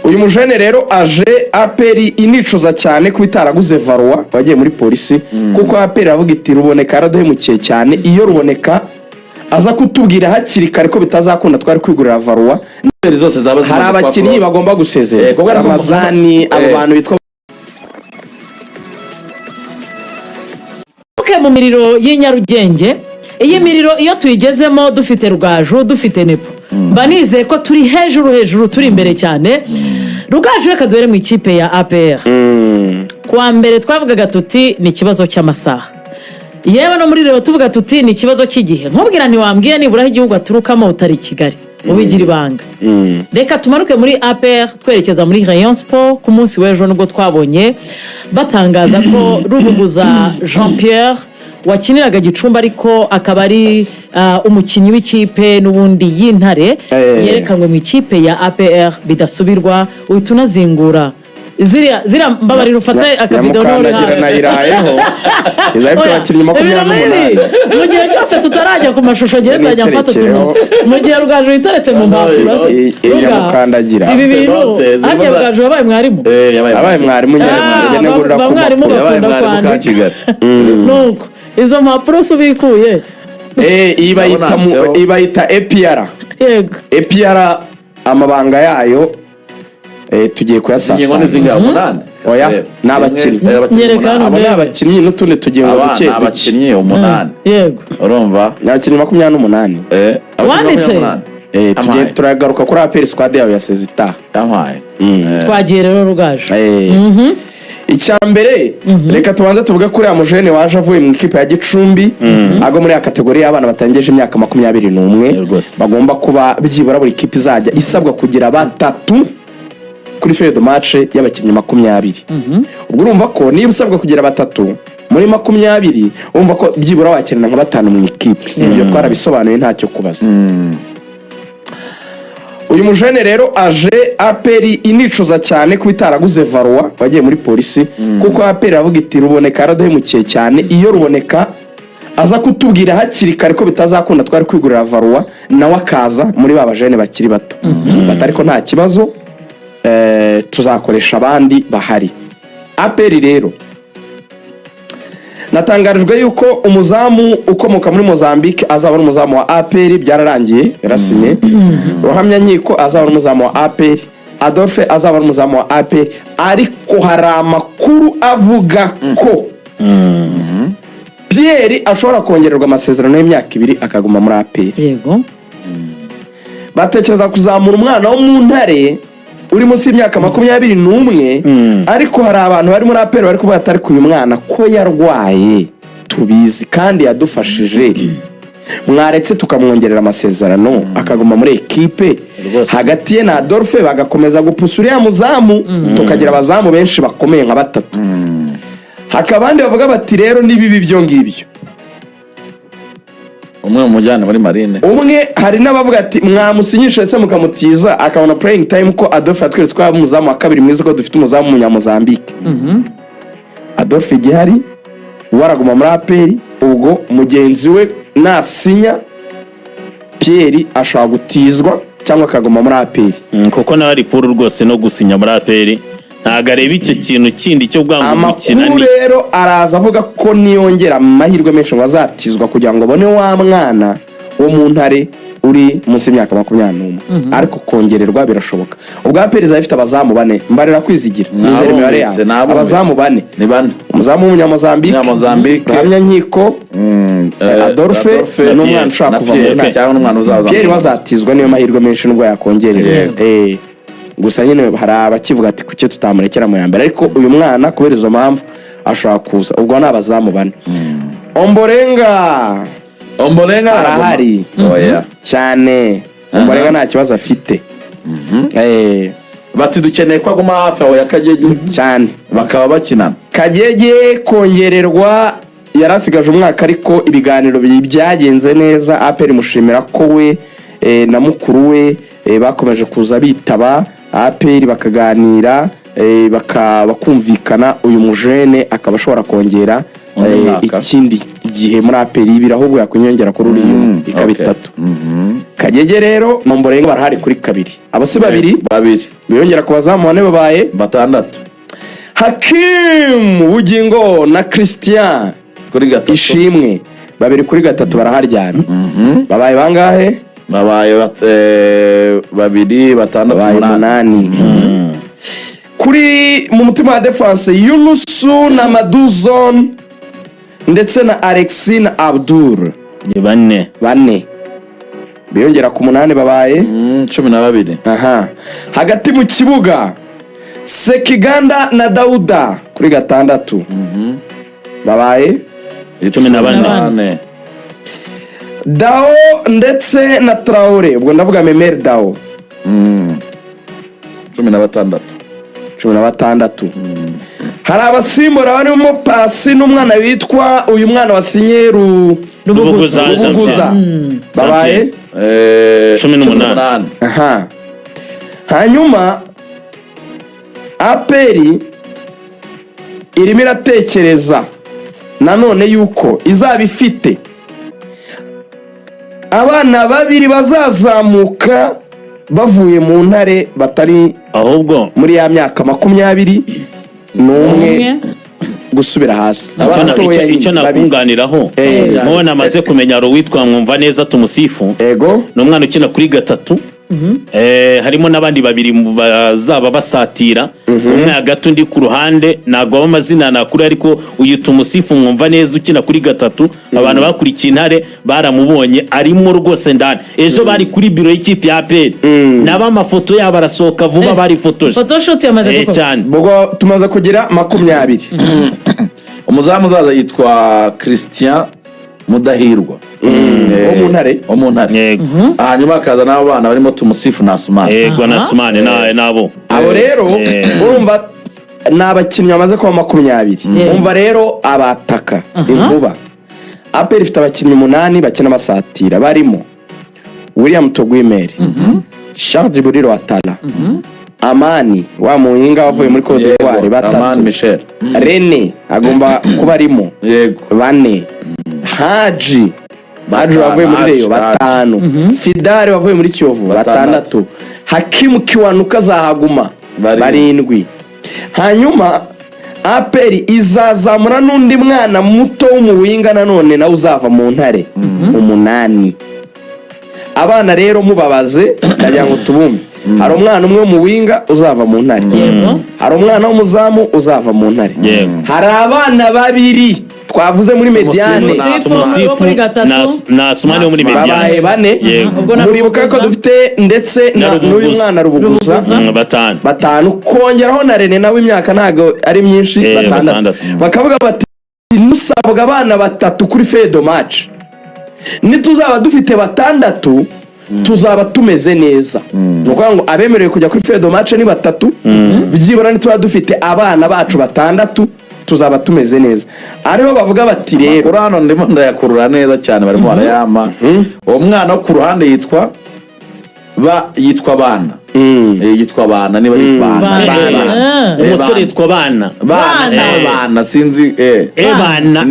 uyu mujene rero aje aperi inicuza cyane ko itaraguze Varwa wagiye muri polisi kuko aperi avuga iti ruboneka araduhemukiye cyane iyo ruboneka aza kutubwira hakiri kare ko bitazakunda twari kwigurira Varwa zose zaba hari abakinnyi bagomba gusezera kuko Ramazani abo bantu bitwa mu miriro y'Inyarugenge iyi miriro iyo tuyigezemo dufite Rugaju dufite Nepo banize ko turi hejuru turi imbere cyane Rugaju reka duhere mu ikipe ya APR kwa mbere twavugaga tuti ni ikibazo cy'amasaha yewe no muri rero tuvuga tuti ni ikibazo cy'igihe nkubwira ntiwambwiye nibura igihugu aturukamo utari Kigali ubigira ibanga reka tumanuke muri APR twerekeza muri Rayon Sport ku munsi w'ejo nubwo twabonye batangaza ko Rubuguza Jean Pierre wakiniraga Gicumbi ariko akaba ari umukinnyi w'ikipe n'ubundi y'Intare yerekanwe mu ikipe ya APR bidasubirwa uhita unazingura zira mbabarira ufate akavido none nayirayeho izafite abakinnyi 28 mu gihe cyose tutarajya ku mashusho ngendanya mfata tumo mu gihe Rugaju yitaretse mu mpapuro se yamukandagira ibi bintu ajya Rugaju yabaye mwarimu yabaye mwarimu nyene ngurira ku mwarimu nuko izo mpapuro subikuye ibayita APR yego APR amabanga yayo tugiye kuyasasa oya nabakinnyi abo nabakinnyi n'utundi tugiye ngo duke abakinnyi 8 yego urumva nabakinnyi 28 wanditse tugiye turagaruka kuri APR squad yawe ya Sezita yampaye twagiye rero Rugaju icyambere reka tubanze tuvuge kuri amujene waje avuye mu ikipe ya Gicumbi ago muri ya kategori y'abana batangeje imyaka 21 bagomba kuba byibura buri ikipe izajya isabwa kugira batatu kuri feuille de match y'abakinnyi 20 ubwo urumva ko niba usabwa kugira batatu muri 20 umva ko byibura wakenera nka batanu mu ikipe ibyo twarabisobanuye ntacyo kubaza uyu mujene rero aje aperi inicuza cyane ko itaraguze Varwa wagiye muri polisi kuko aperi avuga iti ruboneka araduhemukiye cyane iyo ruboneka aza kutubwira hakiri kare ko bitazakunda twari kwigurira Varwa nawe akaza muri babajene bakiri bato batariko nta kibazo tuzakoresha abandi bahari aperi rero natangarijwe yuko umuzamu ukomoka muri Mozambique azaba ari umuzamu wa APR byararangiye yarasinye Ruhamya Nkiko azaba ari umuzamu wa APR Adolphe azaba ari umuzamu wa APR ariko hari amakuru avuga ko Pierre ashobora kongererwa amasezerano y'imyaka 2 akaguma muri APR yego batekereza kuzamura umwana wo mu Ntare uri munsi y'imyaka 21 ariko hari abantu bari muri APR bari kuvuga atari kuyu mwana ko yarwaye tubizi kandi yadufashije mwaretse tukamwongerera amasezerano akaguma muri equipe hagati ye na Adolphe bagakomeza gupusura ya muzamu tukagira abazamu benshi bakomeye nka batatu hakabandi bavuga bati rero nibibi byo ngibyo umwe mujyana muri Marine umwe hari n'abavuga ati mwamusinyisha ese mukamutiza akabona playing time ko Adolphe atweretse ko umuzamu wa kabiri mwiza ko dufite umuzamu mu Mozambique Adolphe gihari waraguma muri APR ubwo mugenzi we nasinya Pierre ashaka gutizwa cyangwa akaguma muri APR kuko nawe ari puru rwose no gusinya muri APR ntago areba icyo kintu kindi cyo bwangu gukina ni rero araza avuga ko niyongera amahirwe menshi ngo azatizwa kugira ngo bone wa mwana wo mu Ntare uri munsi y'imyaka 21 ariko kongererwa birashoboka ubwa pereza ifite abazamu bane mbarira kwizigira nizere mibare ya abazamu bane ni bane umuzamu w'umunyamozambique Ruhamya Nkiko Adolphe n'umwana ushaka kuva mu Ntare cyangwa n'umwana uzaza Pierre wazatizwa niyo mahirwe menshi nubwo yakongererwa gusa nyine hari abakivuga ati kucyo tutamurekera mu yambere ariko uyu mwana kubera izo mpamvu ashaka kuza ubwo nabazamu bane Ombolenga arahari cyane Ombolenga nta kibazo afite bati dukeneye ko aguma hafi aho yakagege cyane bakaba bakinana Kagege kongererwa yarasigaje umwaka ariko ibiganiro byagenze neza APR mushimira ko we na mukuru we bakomeje kuza bitaba APR bakaganira bakumvikana uyu mujene akaba ashobora kongera ikindi gihe muri aperi ibiri ahubwo yakunyongera kuri uriya ikaba okay. 3. Kagege rero Nomborenga barahari kuri 2. Abo si babiri biyongera ku bazamu bane babaye 6. Hakim Bugingo na Christian kuri 3 Ishimwe babiri kuri 3 baraharyana. Babaye bangahe? babaye 2, 6, 8. Kuri mu mutima wa defense Yunusu na Maduzon ndetse na Alexis na Abdul ni bane biyongera ku 8 babaye 12. aha. Hagati mu kibuga Sekiganda na Dauda kuri 6 babaye 14. Dao ndetse na Traore ubwo ndavuga Memer Dao 16. 16. Hari abasimbura barimo Pasi n'umwana witwa uyu mwana wasinye Rubuguza babaye 18. aha. Hanyuma aperi irimo iratekereza nanone yuko izaba ifite abana babiri bazazamuka bavuye mu ntare batari ahubwo muri ya myaka 21 gusubira hasi. icyo nakunganiraho mubona amaze kumenya witwa Mwumva Neza Tumusifu ego ni umwana ukina kuri 3. harimo n'abandi babiri bazaba basatira umwe hagati undi ku ruhande ntabwo aba amazina nakuri ariko uyu Tumusifu Mwumva Neza ukina kuri 3 abantu bakurikiye intare baramubonye arimo rwose ndani ejo bari kuri biro y'ikipe ya APR naba amafoto yabo arasohoka vuba bari fotoje photoshoot yamaze cyane ubwo tumaze kugira 20. Umuzamu uzaza yitwa Christian Mudahirwa wo mu ntare. Hanyuma akaza n'abana barimo Tumusifu na Asumani. Yego na Asumani nabo abo rero urumva n'abakinnyi bamaze kuba 20. Umva rero abataka inkuba APR ifite abakinnyi 8 bakina basatira barimo William Togwimeri, Charles Djibril Watara, Amani wa muhinga wavuye muri Côte d'Ivoire 3, Amani Michel, René agomba kuba arimo 4, Haji wavuye muri Reyo 5, Fidari wavuye muri Kiyovu 6, Hakimu Kiwanuka zahaguma 7. Hanyuma APR izazamura n'undi mwana muto w'umuwinga nanone nawe uzava mu ntare 8. Abana rero mubabaze ndagira ngo tubumve. Hari umwana umwe mu winga uzava mu ntare, hari umwana w'umuzamu uzava mu ntare, hari abana babiri twavuze muri Mediane Tumusifu na Asumani wo muri Mediane babaye 4. Muribuka ko dufite ndetse n'uyu mwana Rubuguza 5 kongeraho na René nawe imyaka ntago ari myinshi 6. Bakavuga bati nusabwa abana 3 kuri fedo match nituzaba dufite 6 tuzaba tumeze neza. Nuko ngo abemerewe kujya kuri fedo match ni 3 byibura nituba dufite abana bacu 6 tuzaba tumeze neza. Ariho bavuga bati rero Qur'ano ndimo ndayakurura neza cyane barimo barayama. Uwo mwana wo ku ruhande yitwa bana yitwa bana niba bana umusore yitwa bana sinzi bana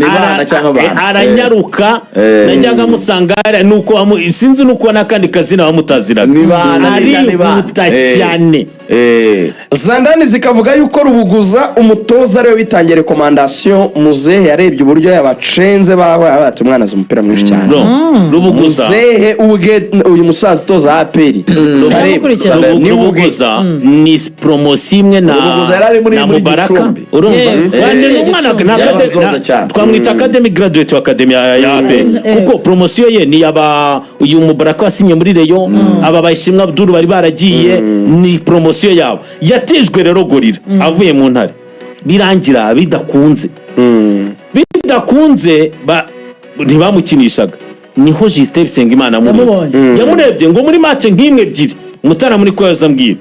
aranyaruka najyaga musanga nuko sinzi nuko nakandi kazina bamutaziraga ni bana arihuta cyane. Zandani zikavuga yuko Rubuguza umutoza ariwe bitangiye recommandation Muzehe yarebye uburyo yabacenze bati umwana azi umupira mwinshi cyane. Rubuguza Muzehe uyu musaza toza APR Rubuguza ni promotion imwe na Mubaraka urumva waje n'umwana twamwita academy graduate wa academy ya APR kuko promotion ye ni yaba uyu Mubaraka wasinye muri Reyo aba Bayishimwa Abdul bari baragiye ni promotion yabo yatijwe rero gorira avuye mu ntare birangira bidakunze ntibamukinishaga niho Justin Bisengimana yamurebye ngo muri match nk'imwe ebyiri Mutara muri kwaza mbwira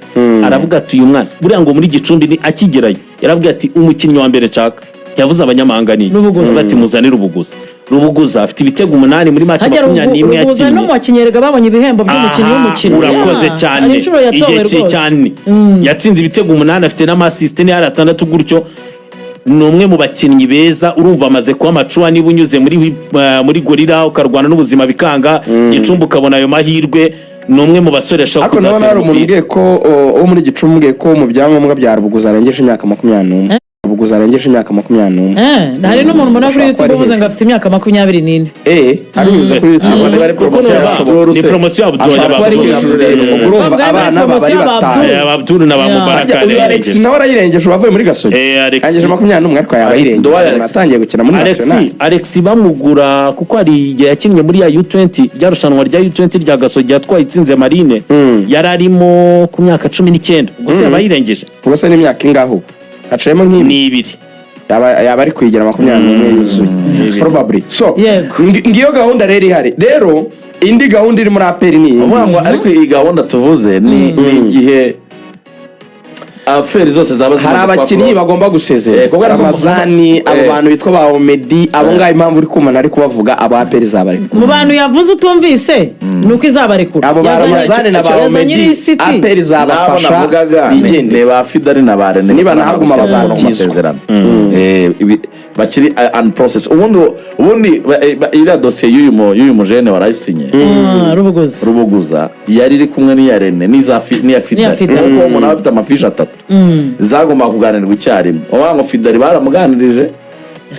aravuga ati uyu mwana buriya ngo muri Gicumbi ni akigerayo yaravuga ati umukinnyi wa mbere caka yavuze abanyamahanga ni ati muzanire Rubuguza afite ibitego 8 muri match 21 yakinnye no mwakinyerega babonye ibihembo by'umukinnyi w'umukino urakoze cyane igihe cyane yatsinze ibitego 8 afite n'amasist ni 6 gutyo ni umwe mu bakinnyi beza urumva amaze kuba amacuwa niba unyuze muri gorira ukarwana n'ubuzima bikanga Gicumbi ukabona ayo mahirwe ni umwe mu basore ashobora kuzatera umupira ko wo muri Gicumbi ko mu byangombwa bya Rubuguza arengeje imyaka 21 Rubuguza arengeje imyaka 21 hari n'umuntu mbona kuri YouTube uvuze ngo afite imyaka 24 arinyuze kuri YouTube bari ni promotion ya Abdul urumva abana bari bataye Abdul na bamubaraka Alex nawe arayirengeje bavuye muri Gasogi angeje 21 ariko yabayirengeje natangiye gukina muri National Alex bamugura kuko hari igihe yakinnye muri ya U20 ryarushanwa rya U20 rya Gasogi yatwaye itsinze Marine yararimo ku myaka 19 gusa yabayirengeje ubuse n'imyaka ingaho acayemo n'ibiri yaba ari kwigira 21 yuzuye probably so ngiyo gahunda rero ihari rero indi gahunda iri muri APR ni ariko iyi gahunda tuvuze ni igihe aferi zose zaba hari abakinnyi bagomba gusezera Ramazani abo bantu bitwa ba Omedi abo ngaho impamvu uri kumana ari kubavuga aba APR zabarekura mu bantu yavuze utumvise nuko izabarekura abo ba Ramazani na ba Omedi APR zabafasha bigende ba Fidari na ba Rene niba nahaguma bazatizwa bakiri un process ubundi ira dossier y'uyu mujene warayisinye Rubuguza yari iri kumwe n'iya Rene n'iya Fidari kuko umuntu afite amafishi 3 zagomba kuganirwa icyarimwe obango Fidari baramuganirije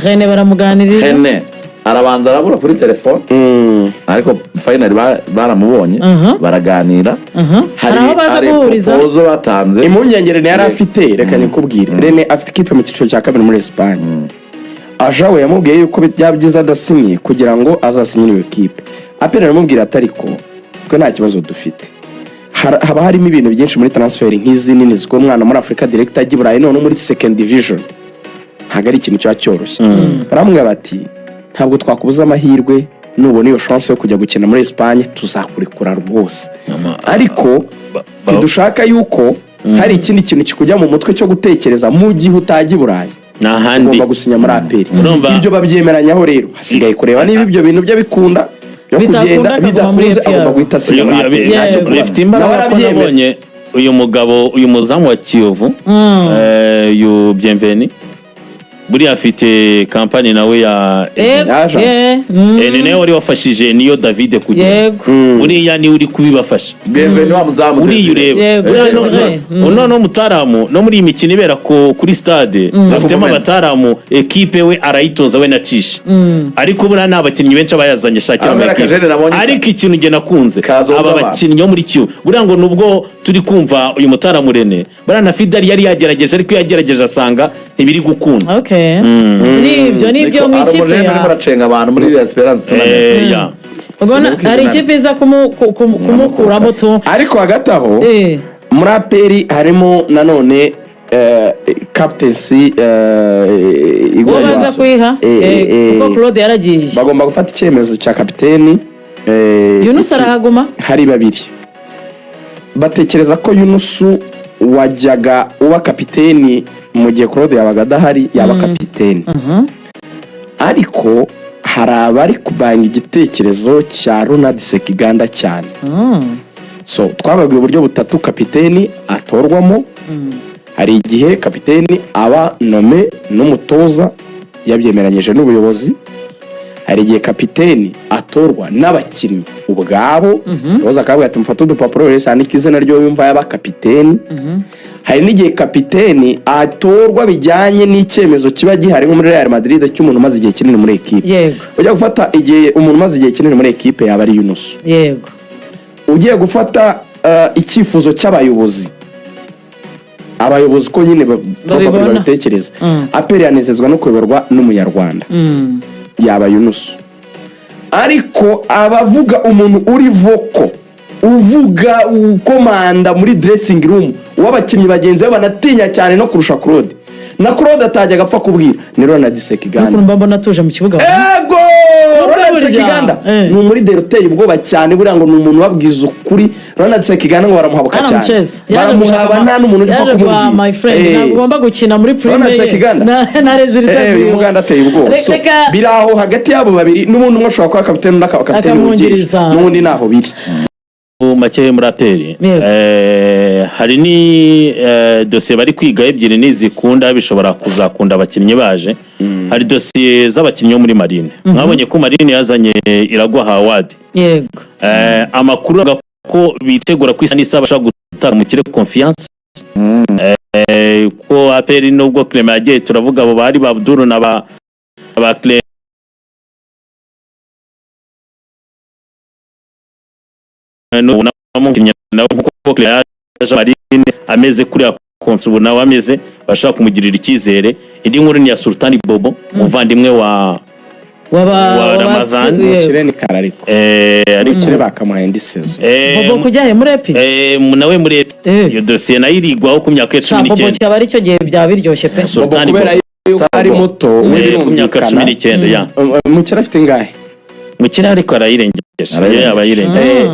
Rene baramuganirije Rene arabanza arabura kuri telefone ariko finally baramubonye baraganira hari proposal batanze impungenge yari afite reka nikubwire Rene afite ikipe mu cyiciro cya kabiri muri Espagne ajawe yamubwiye yuko byabyiza adasinye kugira ngo azasinyire iyo kipe APR aramubwira atariko twe nta kibazo dufite haba harimo ibintu byinshi muri transfer nk'izi nini ziko umwana muri Africa director y'Iburayi none muri second division ntago ari ikintu cyoroshye baramubwira bati ntabwo twakubuza amahirwe nubona iyo chance yo kujya gukina muri Espagne tuzakurekura rwose ariko dushaka yuko hari ikindi kintu kikujya mu mutwe cyo gutekereza mu gihe utajya Iburayi nahandi ugomba gusinya muri APR ibyo babyemeranyaho rero hasigaye kureba niba ibyo bintu byo bikunda yo kugenda bidakunze agomba guhita asinya muri APR bifite imbaraga ko nabonye uyu mugabo uyu muzamu wa Kiyovu uyu Bienveni buri afite kampani nawe ya nene wari wafashije niyo David kujya buriya ni uri kubibafasha Bienveni wa muzamu uri ureba no mutaramu no muri imikino ibera ko kuri stade bafitemo abataramu equipe we arayitoza we nacisha ariko bura n'abakinnyi benshi abayazanye shakira mu equipe ariko ikintu nge nakunze aba bakinnyi muri cyo bura ngo nubwo turi kumva uyu mutaramu Rene bura na Fidari yari yagerageje ariko yagerageje asanga ntibiri gukunda nibyo mu ikipe ya baracenga abantu muri Esperance tunane ubona hari ikipe iza kumukuramo tu ariko hagati aho muri APR harimo nanone captaincy baza kuyiha kuko Claude yaragiye bagomba gufata icyemezo cya kapiteni Yunus arahaguma hari babiri batekereza ko Yunus wajyaga uba kapiteni mu gihe Claude yabaga adahari yaba kapiteni ariko hari abari kubanga igitekerezo cya Ronald Sekiganda cyane so twababwiye uburyo butatu kapiteni atorwamo hari igihe kapiteni aba nome n'umutoza yabyemeranyije n'ubuyobozi hari igihe kapiteni atorwa n'abakinnyi ubwabo roza akabwira ati mfata udupapuro wese andika izina ryo yumva yaba kapiteni hari n'igihe kapiteni atorwa bijyanye n'icyemezo kiba gihari nko muri Real Madrid cy'umuntu umaze igihe kinini muri equipe yego ujya gufata igihe umuntu umaze igihe kinini muri equipe yaba ari Yunus yego ugiye gufata icyifuzo cy'abayobozi ko nyine babitekereza APR yanezezwa no kuyoborwa n'umunyarwanda yaba Yunus ariko abavuga umuntu uri voko uvuga ukomanda muri dressing room w'abakinnyi bagenzi be banatinya cyane no kurusha Claude na Claude atajyaga apfa kubwira ni Ronald Sekiganda mbona tuje mu kibuga ego Ronald Sekiganda ni muri deroteye ubwoba cyane buriya ngo ni umuntu wabwiza ukuri Ronald Sekiganda ngo baramuhabuka cyane baramuhaba nta n'umuntu ugipfa kumubwira my friend nagomba gukina muri Premier na resultats uyu muganda ateye ubwoba biraho hagati yabo babiri n'umuntu umwe ashobora kuba kapiteni n'undi naho biri make muri aperi hari ni dosiye bari kwiga ebyiri nizikunda bishobora kuzakunda abakinnyi baje hari dosiye z'abakinnyi bo muri marine mwabonye ko marine yazanye Iragwa Hawadi yego amakuru avuga ko bitegura kwisa n'isaba bashaka gutanga mu kire confiance ko aperi nubwo Clement yagiye turavuga abo bari ba Abdul na ba Clement ameze kuri konsubu nawe ameze bashaka kumugirira icyizere indi nkuru ni ya Sultani Bobo umuvandimwe wa Ramazan kireni karariko kire bakamuhaye indi sezo Bobo kujyahe muri epi nawe muri epi iyo dosiye nayo irigwaho ku myaka 19 Bobo cyaba ari cyo gihe byaba biryoshye pe Sultani Bobo ari muto ku myaka 19 ya mu kira afite ingahe mu kira ariko arayirengeje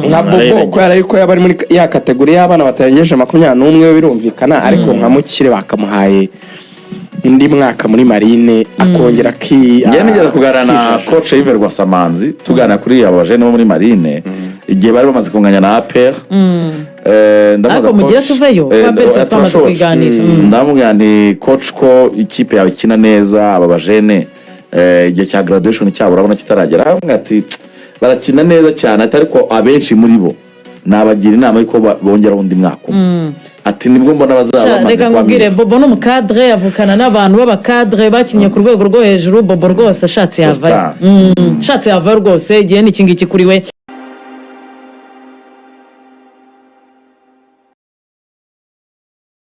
nka Bobo ko yari ko yabari muri ya kategori y'abana batarengeje 21 birumvikana ariko nka mukire bakamuhaye indi mwaka muri marine akongera nigeze kuganira na coach Yves Rwasamanzi tugana kuri abo bajene bo muri marine igihe bari bamaze kunganya na APR ndabaza ko mugiye tuveyo kwa Petro twamaze kwiganira ndamubwira nti coach ko ikipe yawe ikina neza aba bajene igihe cya graduation cyabo urabona kitaragera ati barakina neza cyane ariko abenshi muri bo nabagira inama yuko bongera undi mwaka ati nibwo mbona bazaba bamaze reka ngubwire Bobo no mukadre yavukana n'abantu b'abakadre bakinye ku rwego rwo hejuru Bobo rwose ashatse yavayo rwose igihe n'iki ngiki kuri we